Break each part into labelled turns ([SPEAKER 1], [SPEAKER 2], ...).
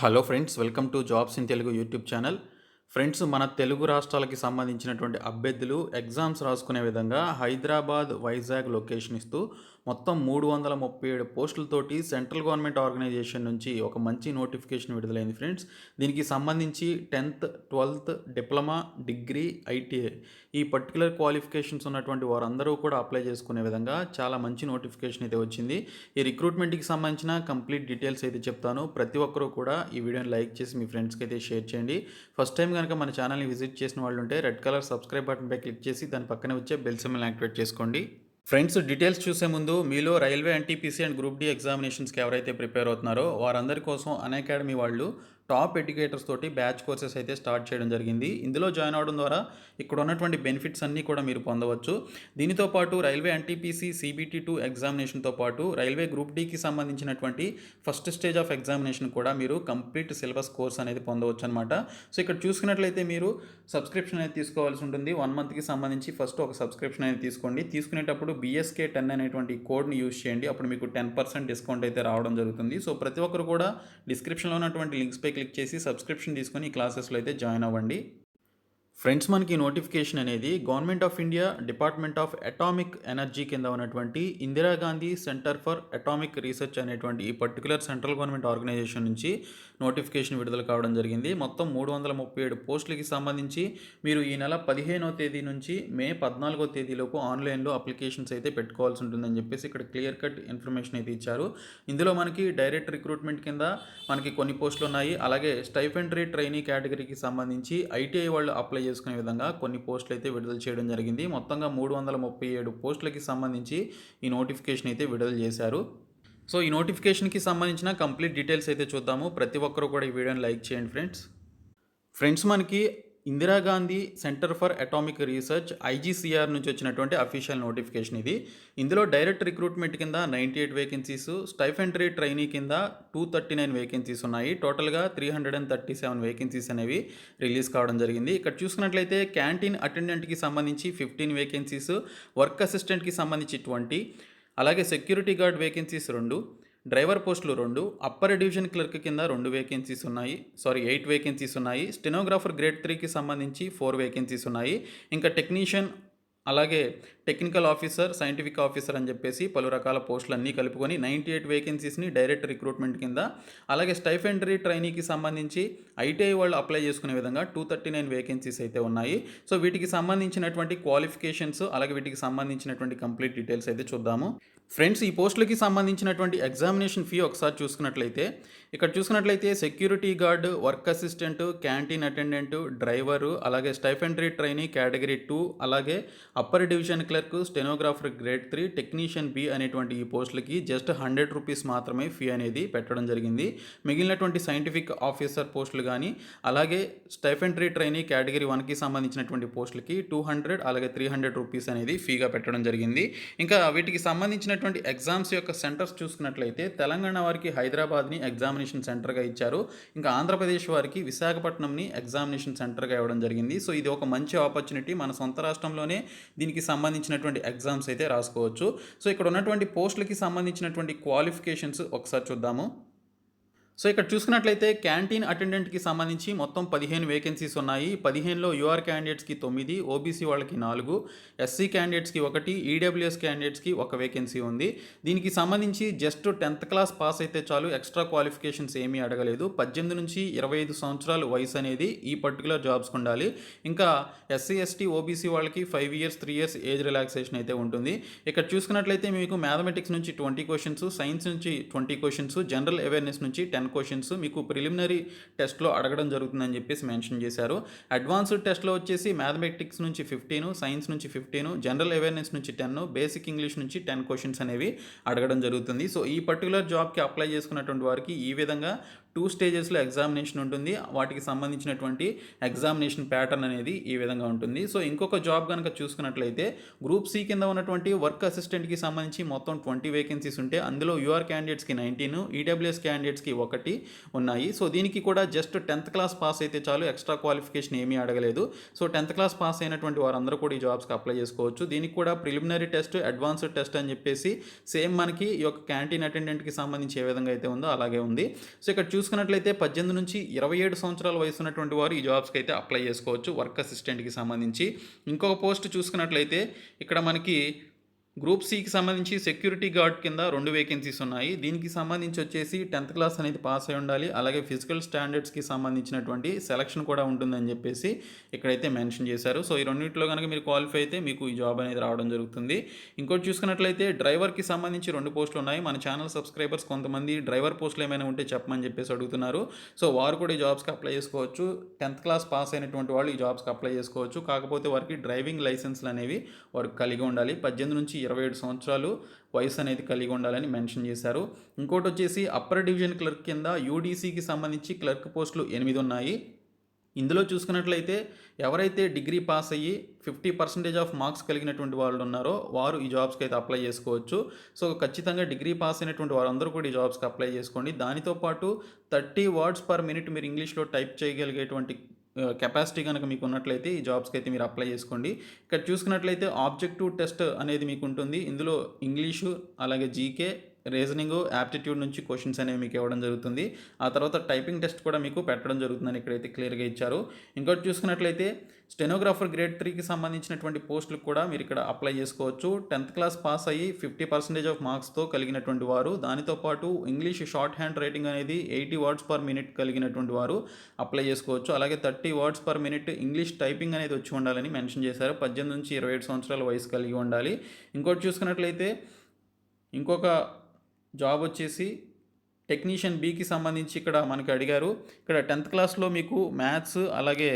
[SPEAKER 1] Hello friends, welcome to jobs in Telugu YouTube channel. Friends, మన తెలుగు రాష్ట్రాలకి సంబంధించినటువంటి అభ్యర్థులు ఎగ్జామ్స్ రాసుకునే విధంగా హైదరాబాద్, వైజాగ్ లొకేషన్ ఇస్తూ మొత్తం 337 పోస్టులతోటి సెంట్రల్ గవర్నమెంట్ ఆర్గనైజేషన్ నుంచి ఒక మంచి నోటిఫికేషన్ విడుదలైంది ఫ్రెండ్స్. దీనికి సంబంధించి 10th, 12th, diploma, degree, ITI ఈ పర్టికులర్ క్వాలిఫికేషన్స్ ఉన్నటువంటి వారందరూ కూడా అప్లై చేసుకునే విధంగా చాలా మంచి నోటిఫికేషన్ అయితే వచ్చింది. ఈ రిక్రూట్మెంట్కి సంబంధించిన కంప్లీట్ డీటెయిల్స్ అయితే చెప్తాను. ప్రతి ఒక్కరూ కూడా ఈ వీడియోని లైక్ చేసి మీ ఫ్రెండ్స్కి అయితే షేర్ చేయండి. ఫస్ట్ టైం కనుక మన ఛానల్ని విజిట్ చేసిన వాళ్ళు ఉంటే రెడ్ కలర్ సబ్స్క్రైబ్ బటన్పై క్లిక్ చేసి దాని పక్కనే వచ్చే బెల్ సింబల్ని యాక్టివేట్ చేసుకోండి. ఫ్రెండ్స్, డీటెయిల్స్ చూసే ముందు మీలో railway, NTPC and group D ఎగ్జామినేషన్స్కి ఎవరైతే ప్రిపేర్ అవుతున్నారో వారందరి కోసం అన్అకాడమీ వాళ్ళు టాప్ ఎడ్యుకేటర్స్ తోటి బ్యాచ్ కోర్సెస్ అయితే స్టార్ట్ చేయడం జరిగింది. ఇందులో జాయిన్ అవడం ద్వారా ఇక్కడ ఉన్నటువంటి బెనిఫిట్స్ అన్నీ కూడా మీరు పొందవచ్చు. దీనితో పాటు రైల్వే ఎన్టీపీసీ CBT2 ఎగ్జామినేషన్తో పాటు రైల్వే గ్రూప్ డికి సంబంధించినటువంటి ఫస్ట్ స్టేజ్ ఆఫ్ ఎగ్జామినేషన్ కూడా మీరు కంప్లీట్ సిలబస్ కోర్స్ అనేది పొందవచ్చు అనమాట. సో ఇక్కడ చూసుకున్నట్లయితే మీరు సబ్స్క్రిప్షన్ అనేది తీసుకోవాల్సి ఉంటుంది. 1 మంత్కి సంబంధించి ఫస్ట్ ఒక సబ్స్క్రిప్షన్ అనేది తీసుకోండి. తీసుకునేటప్పుడు BSK10 అనేటువంటి కోడ్ని యూజ్ చేయండి. అప్పుడు మీకు 10% డిస్కౌంట్ అయితే రావడం జరుగుతుంది. సో ప్రతి ఒక్కరు కూడా డిస్క్రిప్షన్లో ఉన్నటువంటి లింక్స్పై క్లిక్ చేసి సబ్స్క్రిప్షన్ తీసుకొని ఈ క్లాసెస్లో అయితే జాయిన్ అవ్వండి. ఫ్రెండ్స్, మనకి నోటిఫికేషన్ అనేది government of India department of atomic energy కింద ఉన్నటువంటి Indira Gandhi centre for atomic research అనేటువంటి ఈ పర్టికులర్ సెంట్రల్ గవర్నమెంట్ ఆర్గనైజేషన్ నుంచి నోటిఫికేషన్ విడుదల కావడం జరిగింది. మొత్తం 337 పోస్టులకి సంబంధించి మీరు ఈ నెల 15వ తేదీ నుంచి మే 14వ తేదీలోపు ఆన్లైన్లో అప్లికేషన్స్ అయితే పెట్టుకోవాల్సి ఉంటుందని చెప్పేసి ఇక్కడ క్లియర్ కట్ ఇన్ఫర్మేషన్ అయితే ఇచ్చారు. ఇందులో మనకి డైరెక్ట్ రిక్రూట్మెంట్ కింద మనకి కొన్ని పోస్టులు ఉన్నాయి. అలాగే స్టైఫెండరీ ట్రైనీ కేటగిరీకి సంబంధించి ఐటీఐ వాళ్ళు అప్లై చేసుకునే విధంగా కొన్ని పోస్టులు అయితే విడుదల చేయడం జరిగింది. మొత్తంగా 337 పోస్టులకి సంబంధించి ఈ నోటిఫికేషన్ అయితే విడుదల చేశారు. సో ఈ నోటిఫికేషన్కి సంబంధించిన కంప్లీట్ డీటెయిల్స్ అయితే చూద్దాము. ప్రతి ఒక్కరు కూడా ఈ వీడియోని లైక్ చేయండి ఫ్రెండ్స్. మనకి Indira Gandhi centre for atomic research IGCR నుంచి వచ్చినటువంటి అఫీషియల్ నోటిఫికేషన్ ఇది. ఇందులో డైరెక్ట్ రిక్రూట్మెంట్ కింద 98 వేకెన్సీస్, స్టైఫెండరీ ట్రైనీ కింద 239 వేకెన్సీస్ ఉన్నాయి. టోటల్గా 337 వేకెన్సీస్ అనేవి రిలీజ్ కావడం జరిగింది. ఇక్కడ చూసుకున్నట్లయితే క్యాంటీన్ అటెండెంట్కి సంబంధించి 15 వేకెన్సీస్, వర్క్ అసిస్టెంట్కి సంబంధించి 20, అలాగే సెక్యూరిటీ గార్డ్ వేకెన్సీస్ 2, డ్రైవర్ పోస్టులు 2, అప్పర్ డివిజన్ క్లర్క్ కింద 2 వేకెన్సీస్ ఉన్నాయి. 8 వేకెన్సీస్ ఉన్నాయి. స్టెనోగ్రాఫర్ గ్రేడ్ 3కి సంబంధించి 4 వేకెన్సీస్ ఉన్నాయి. ఇంకా టెక్నీషియన్, అలాగే టెక్నికల్ ఆఫీసర్, సైంటిఫిక్ ఆఫీసర్ అని చెప్పేసి పలు రకాల పోస్టులు అన్నీ కలుపుకొని 98 వేకెన్సీస్ని డైరెక్ట్ రిక్రూట్మెంట్ కింద, అలాగే స్టైఫెండరీ ట్రైనీకి సంబంధించి ఐటీఐ వాళ్ళు అప్లై చేసుకునే విధంగా 239 వేకెన్సీస్ అయితే ఉన్నాయి. సో వీటికి సంబంధించినటువంటి క్వాలిఫికేషన్స్, అలాగే వీటికి సంబంధించినటువంటి కంప్లీట్ డీటెయిల్స్ అయితే చూద్దాము. ఫ్రెండ్స్, ఈ పోస్టులకి సంబంధించినటువంటి ఎగ్జామినేషన్ ఫీ ఒకసారి చూసుకున్నట్లయితే ఇక్కడ చూసుకున్నట్లయితే security guard, work assistant, canteen attendant, driver, అలాగే స్టైఫెండరీ ట్రైనీ కేటగిరీ 2, అలాగే upper division clerk, stenographer grade 3, technician B అనేటువంటి ఈ పోస్టులకి జస్ట్ 100 రూపీస్ మాత్రమే ఫీ అనేది పెట్టడం జరిగింది. మిగిలినటువంటి సైంటిఫిక్ ఆఫీసర్ పోస్టులు కానీ, అలాగే స్టైఫెండరీ ట్రైనీ కేటగిరీ 1కి సంబంధించినటువంటి పోస్టులకి 200, అలాగే 300 రూపీస్ అనేది ఫీగా పెట్టడం జరిగింది. ఇంకా వీటికి సంబంధించినటువంటి ఎగ్జామ్స్ యొక్క సెంటర్స్ చూసుకున్నట్లయితే తెలంగాణ వారికి హైదరాబాద్ని ఎగ్జామినేషన్ సెంటర్గా ఇచ్చారు. ఇంకా ఆంధ్రప్రదేశ్ వారికి విశాఖపట్నంని ఎగ్జామినేషన్ సెంటర్గా ఇవ్వడం జరిగింది. సో ఇది ఒక మంచి ఆపర్చునిటీ. మన సొంత రాష్ట్రంలోనే దీనికి సంబంధించినటువంటి ఎగ్జామ్స్ అయితే రాసుకోవచ్చు. సో ఇక్కడ ఉన్నటువంటి పోస్టులకి సంబంధించినటువంటి క్వాలిఫికేషన్స్ ఒకసారి చూద్దాము. సో ఇక్కడ చూసుకున్నట్లయితే క్యాంటీన్ అటెండెంట్కి సంబంధించి మొత్తం 15 వేకెన్సీస్ ఉన్నాయి. 15లో UR క్యాండిడేట్స్కి 9, OBC వాళ్ళకి 4, SC క్యాండిడేట్స్కి 1, EWS క్యాండిడేట్స్కి 1 వేకెన్సీ ఉంది. దీనికి సంబంధించి జస్ట్ 10th క్లాస్ పాస్ అయితే చాలు, ఎక్స్ట్రా క్వాలిఫికేషన్స్ ఏమీ అడగలేదు. 18 నుంచి 25 సంవత్సరాల వయసు అనేది ఈ పర్టికులర్ జాబ్స్కి ఉండాలి. ఇంకా SC, ST, OBC వాళ్ళకి 5 years 3 years ఏజ్ రిలాక్సేషన్ అయితే ఉంటుంది. ఇక్కడ చూసుకున్నట్లయితే మీకు మ్యాథమెటిక్స్ నుంచి 20 క్వశ్చన్స్, సైన్స్ నుంచి 20 క్వశ్చన్స్, జనరల్ అవేర్నెస్ నుంచి 10 క్వశ్చన్స్ మీకు ప్రిలిమినరీ టెస్ట్లో అడగడం జరుగుతుందని చెప్పేసి మెన్షన్ చేశారు. అడ్వాన్స్డ్ టెస్ట్లో వచ్చేసి మ్యాథమెటిక్స్ నుంచి 15, సైన్స్ నుంచి 15, జనరల్ అవేర్నెస్ నుంచి 10, బేసిక్ ఇంగ్లీష్ నుంచి 10 క్వశ్చన్స్ అనేవి అడగడం జరుగుతుంది. సో ఈ పర్టికులర్ జాబ్కి అప్లై చేసుకున్నటువంటి వారికి ఈ విధంగా 2 స్టేజెస్లో ఎగ్జామినేషన్ ఉంటుంది. వాటికి సంబంధించినటువంటి ఎగ్జామినేషన్ ప్యాటర్న్ అనేది ఈ విధంగా ఉంటుంది. సో ఇంకొక జాబ్ కనుక చూసుకున్నట్లయితే గ్రూప్ C కింద ఉన్నటువంటి వర్క్ అసిస్టెంట్కి సంబంధించి మొత్తం 20 వేకెన్సీస్ ఉంటే అందులో UR క్యాండిడేట్స్కి 19, EWS క్యాండిడేట్స్కి 1 ఉన్నాయి. సో దీనికి కూడా జస్ట్ 10th క్లాస్ పాస్ అయితే చాలు, ఎక్స్ట్రా క్వాలిఫికేషన్ ఏమీ అడగలేదు. సో 10th క్లాస్ పాస్ అయినటువంటి వారందరూ కూడా ఈ జాబ్స్కి అప్లై చేసుకోవచ్చు. దీనికి కూడా ప్రిలిమినరీ టెస్ట్, అడ్వాన్స్డ్ టెస్ట్ అని చెప్పేసి సేమ్ మనకి ఈ యొక్క క్యాంటీన్ అటెండెంట్కి సంబంధించి ఏ విధంగా అయితే ఉందో అలాగే ఉంది. సో ఇక్కడ చూసుకున్నట్లయితే 18 నుంచి 27 సంవత్సరాల వయసు ఉన్నటువంటి వారు ఈ జాబ్స్కి అయితే అప్లై చేసుకోవచ్చు వర్క్ అసిస్టెంట్కి సంబంధించి. ఇంకొక పోస్ట్ చూసుకున్నట్లయితే ఇక్కడ మనకి గ్రూప్ సికి సంబంధించి సెక్యూరిటీ గార్డ్ కింద 2 వేకెన్సీస్ ఉన్నాయి. దీనికి సంబంధించి వచ్చేసి 10th క్లాస్ అనేది పాస్ అయి ఉండాలి. అలాగే ఫిజికల్ స్టాండర్డ్స్కి సంబంధించినటువంటి సెలక్షన్ కూడా ఉంటుందని చెప్పేసి ఇక్కడైతే మెన్షన్ చేశారు. సో ఈ రెండింటిలో కనుక మీరు క్వాలిఫై అయితే మీకు ఈ జాబ్ అనేది రావడం జరుగుతుంది. ఇంకోటి చూసుకున్నట్లయితే డ్రైవర్కి సంబంధించి 2 పోస్టులు ఉన్నాయి. మన ఛానల్ సబ్స్క్రైబర్స్ కొంతమంది డ్రైవర్ పోస్టులు ఏమైనా ఉంటే చెప్పమని చెప్పేసి అడుగుతున్నారు. సో వారు కూడా ఈ జాబ్స్కి అప్లై చేసుకోవచ్చు. 10th క్లాస్ పాస్ అయినటువంటి వాళ్ళు ఈ జాబ్స్కి అప్లై చేసుకోవచ్చు. కాకపోతే వారికి డ్రైవింగ్ లైసెన్స్లు అనేవి వారు కలిగి ఉండాలి. 18 నుంచి 27 సంవత్సరాలు వయసు అనేది కలిగి ఉండాలని మెన్షన్ చేశారు. ఇంకోటి వచ్చేసి అప్పర్ డివిజన్ క్లర్క్ కింద యూడీసీకి సంబంధించి క్లర్క్ పోస్టులు 8 ఉన్నాయి. ఇందులో చూసుకున్నట్లయితే ఎవరైతే డిగ్రీ పాస్ అయ్యి 50% ఆఫ్ మార్క్స్ కలిగినటువంటి వాళ్ళు ఉన్నారో వారు ఈ జాబ్స్కి అయితే అప్లై చేసుకోవచ్చు. సో ఖచ్చితంగా డిగ్రీ పాస్ అయినటువంటి వారందరూ కూడా ఈ జాబ్స్కి అప్లై చేసుకోండి. దానితో పాటు 30 వర్డ్స్ పర్ మినిట్ మీరు ఇంగ్లీష్లో టైప్ చేయగలిగేటువంటి కెపాసిటీ కనుక మీకు ఉన్నట్లయితే ఈ జాబ్స్కి అయితే మీరు అప్లై చేసుకోండి. ఇక్కడ చూసుకున్నట్లయితే ఆబ్జెక్టివ్ టెస్ట్ అనేది మీకు ఉంటుంది. ఇందులో ఇంగ్లీషు అలాగే జీకే, రీజనింగ్, యాప్టిట్యూడ్ నుంచి క్వశ్చన్స్ అనేవి మీకు ఇవ్వడం జరుగుతుంది. ఆ తర్వాత టైపింగ్ టెస్ట్ కూడా మీకు పెట్టడం జరుగుతుందని ఇక్కడైతే క్లియర్గా ఇచ్చారు. ఇంకోటి చూసుకున్నట్లయితే స్టెనోగ్రాఫర్ గ్రేడ్ 3కి సంబంధించినటువంటి పోస్టులకు కూడా మీరు ఇక్కడ అప్లై చేసుకోవచ్చు. 10th క్లాస్ పాస్ అయ్యి 50% ఆఫ్ మార్క్స్తో కలిగినటువంటి వారు, దానితో పాటు ఇంగ్లీష్ షార్ట్ హ్యాండ్ రైటింగ్ అనేది 80 వర్డ్స్ పర్ మినిట్ కలిగినటువంటి వారు అప్లై చేసుకోవచ్చు. అలాగే 30 words per minute English typing అనేది వచ్చి ఉండాలని మెన్షన్ చేశారు. 18 నుంచి 27 సంవత్సరాల వయసు కలిగి ఉండాలి. ఇంకోటి చూసుకున్నట్లయితే ఇంకొక జాబ్ వచ్చేసి టెక్నీషియన్ బికి సంబంధించి ఇక్కడ మనకి అడిగారు. ఇక్కడ 10th క్లాస్లో మీకు మ్యాథ్స్ అలాగే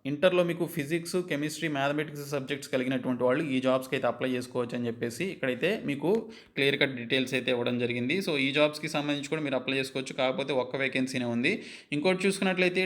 [SPEAKER 1] ఇంటర్లో మీకు ఫిజిక్స్, కెమిస్ట్రీ, మ్యాథమెటిక్స్ సబ్జెక్ట్స్ కలిగినటువంటి వాళ్ళు ఈ జాబ్స్కి అయితే అప్లై చేసుకోవచ్చు అని చెప్పేసి ఇక్కడైతే మీకు క్లియర్ కట్ డీటెయిల్స్ అయితే ఇవ్వడం జరిగింది. సో ఈ జాబ్స్కి సంబంధించి కూడా మీరు అప్లై చేసుకోవచ్చు. కాకపోతే ఒక్క వేకెన్సీనే ఉంది. ఇంకోటి చూసుకున్నట్లయితే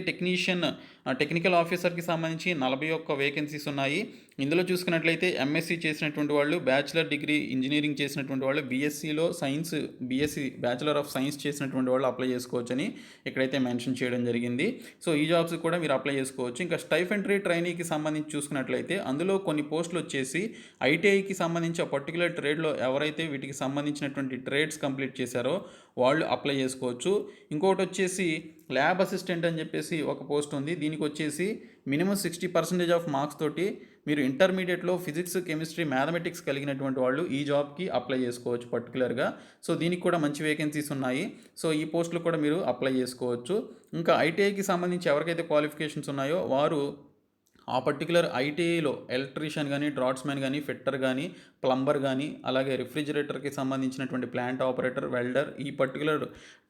[SPEAKER 1] టెక్నికల్ ఆఫీసర్కి సంబంధించి 41 వేకెన్సీస్ ఉన్నాయి. ఇందులో చూసుకున్నట్లయితే ఎంఎస్సీ చేసినటువంటి వాళ్ళు, బ్యాచిలర్ డిగ్రీ ఇంజనీరింగ్ చేసినటువంటి వాళ్ళు, బీఎస్సీలో science, BSc bachelor of science చేసినటువంటి వాళ్ళు అప్లై చేసుకోవచ్చు అని ఇక్కడైతే మెన్షన్ చేయడం జరిగింది. సో ఈ జాబ్స్ కూడా మీరు అప్లై చేసుకోవచ్చు. ఇంకా స్టైఫెంట్రీ ట్రైనీకి సంబంధించి చూసుకున్నట్లయితే అందులో కొన్ని పోస్టులు వచ్చేసి ఐటీఐకి సంబంధించి ఆ పర్టికులర్ ట్రేడ్లో ఎవరైతే వీటికి సంబంధించినటువంటి ట్రేడ్స్ కంప్లీట్ చేశారో వాళ్ళు అప్లై చేసుకోవచ్చు. ఇంకొకటి వచ్చేసి ల్యాబ్ అసిస్టెంట్ అని చెప్పేసి ఒక పోస్ట్ ఉంది. దీనికి వచ్చేసి మినిమం 60% ఆఫ్ మార్క్స్ తోటి మీరు ఇంటర్మీడియట్లో ఫిజిక్స్, కెమిస్ట్రీ, మ్యాథమెటిక్స్ కలిగినటువంటి వాళ్ళు ఈ జాబ్కి అప్లై చేసుకోవచ్చు పర్టికులర్గా. సో దీనికి కూడా మంచి వేకెన్సీస్ ఉన్నాయి. సో ఈ పోస్టులు కూడా మీరు అప్లై చేసుకోవచ్చు. ఇంకా ఐటీఐకి సంబంధించి ఎవరికైతే క్వాలిఫికేషన్స్ ఉన్నాయో వారు ఆ పర్టికులర్ ఐటీఐలో ఎలక్ట్రీషియన్ కానీ, డ్రాట్స్మెన్ కానీ, ఫిట్టర్ కానీ, ప్లంబర్ కానీ, అలాగే రిఫ్రిజిరేటర్కి సంబంధించినటువంటి ప్లాంట్ ఆపరేటర్, వెల్డర్, ఈ పర్టికులర్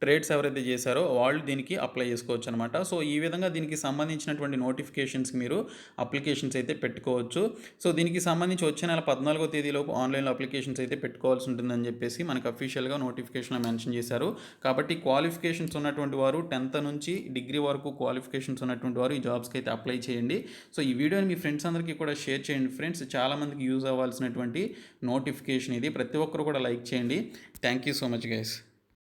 [SPEAKER 1] ట్రేడ్స్ ఎవరైతే చేశారో వాళ్ళు దీనికి అప్లై చేసుకోవచ్చు అనమాట. సో ఈ విధంగా దీనికి సంబంధించినటువంటి నోటిఫికేషన్స్కి మీరు అప్లికేషన్స్ అయితే పెట్టుకోవచ్చు. సో దీనికి సంబంధించి వచ్చే నెల 14వ తేదీలోపు ఆన్లైన్లో అప్లికేషన్స్ అయితే పెట్టుకోవాల్సి ఉంటుందని చెప్పేసి మనకు అఫీషియల్గా నోటిఫికేషన్లో మెన్షన్ చేశారు. కాబట్టి క్వాలిఫికేషన్స్ ఉన్నటువంటి వారు 10th నుంచి డిగ్రీ వరకు క్వాలిఫికేషన్స్ ఉన్నటువంటి వారు ఈ జాబ్స్కి అయితే అప్లై చేయండి. సో ఈ వీడియోని మీ ఫ్రెండ్స్ అందరికీ కూడా షేర్ చేయండి ఫ్రెండ్స్. చాలామందికి యూజ్ అవ్వాల్సినటువంటి నోటిఫికేషన్ ఇది. ప్రతి ఒక్కరు కూడా లైక్ చేయండి. Thank you so much guys.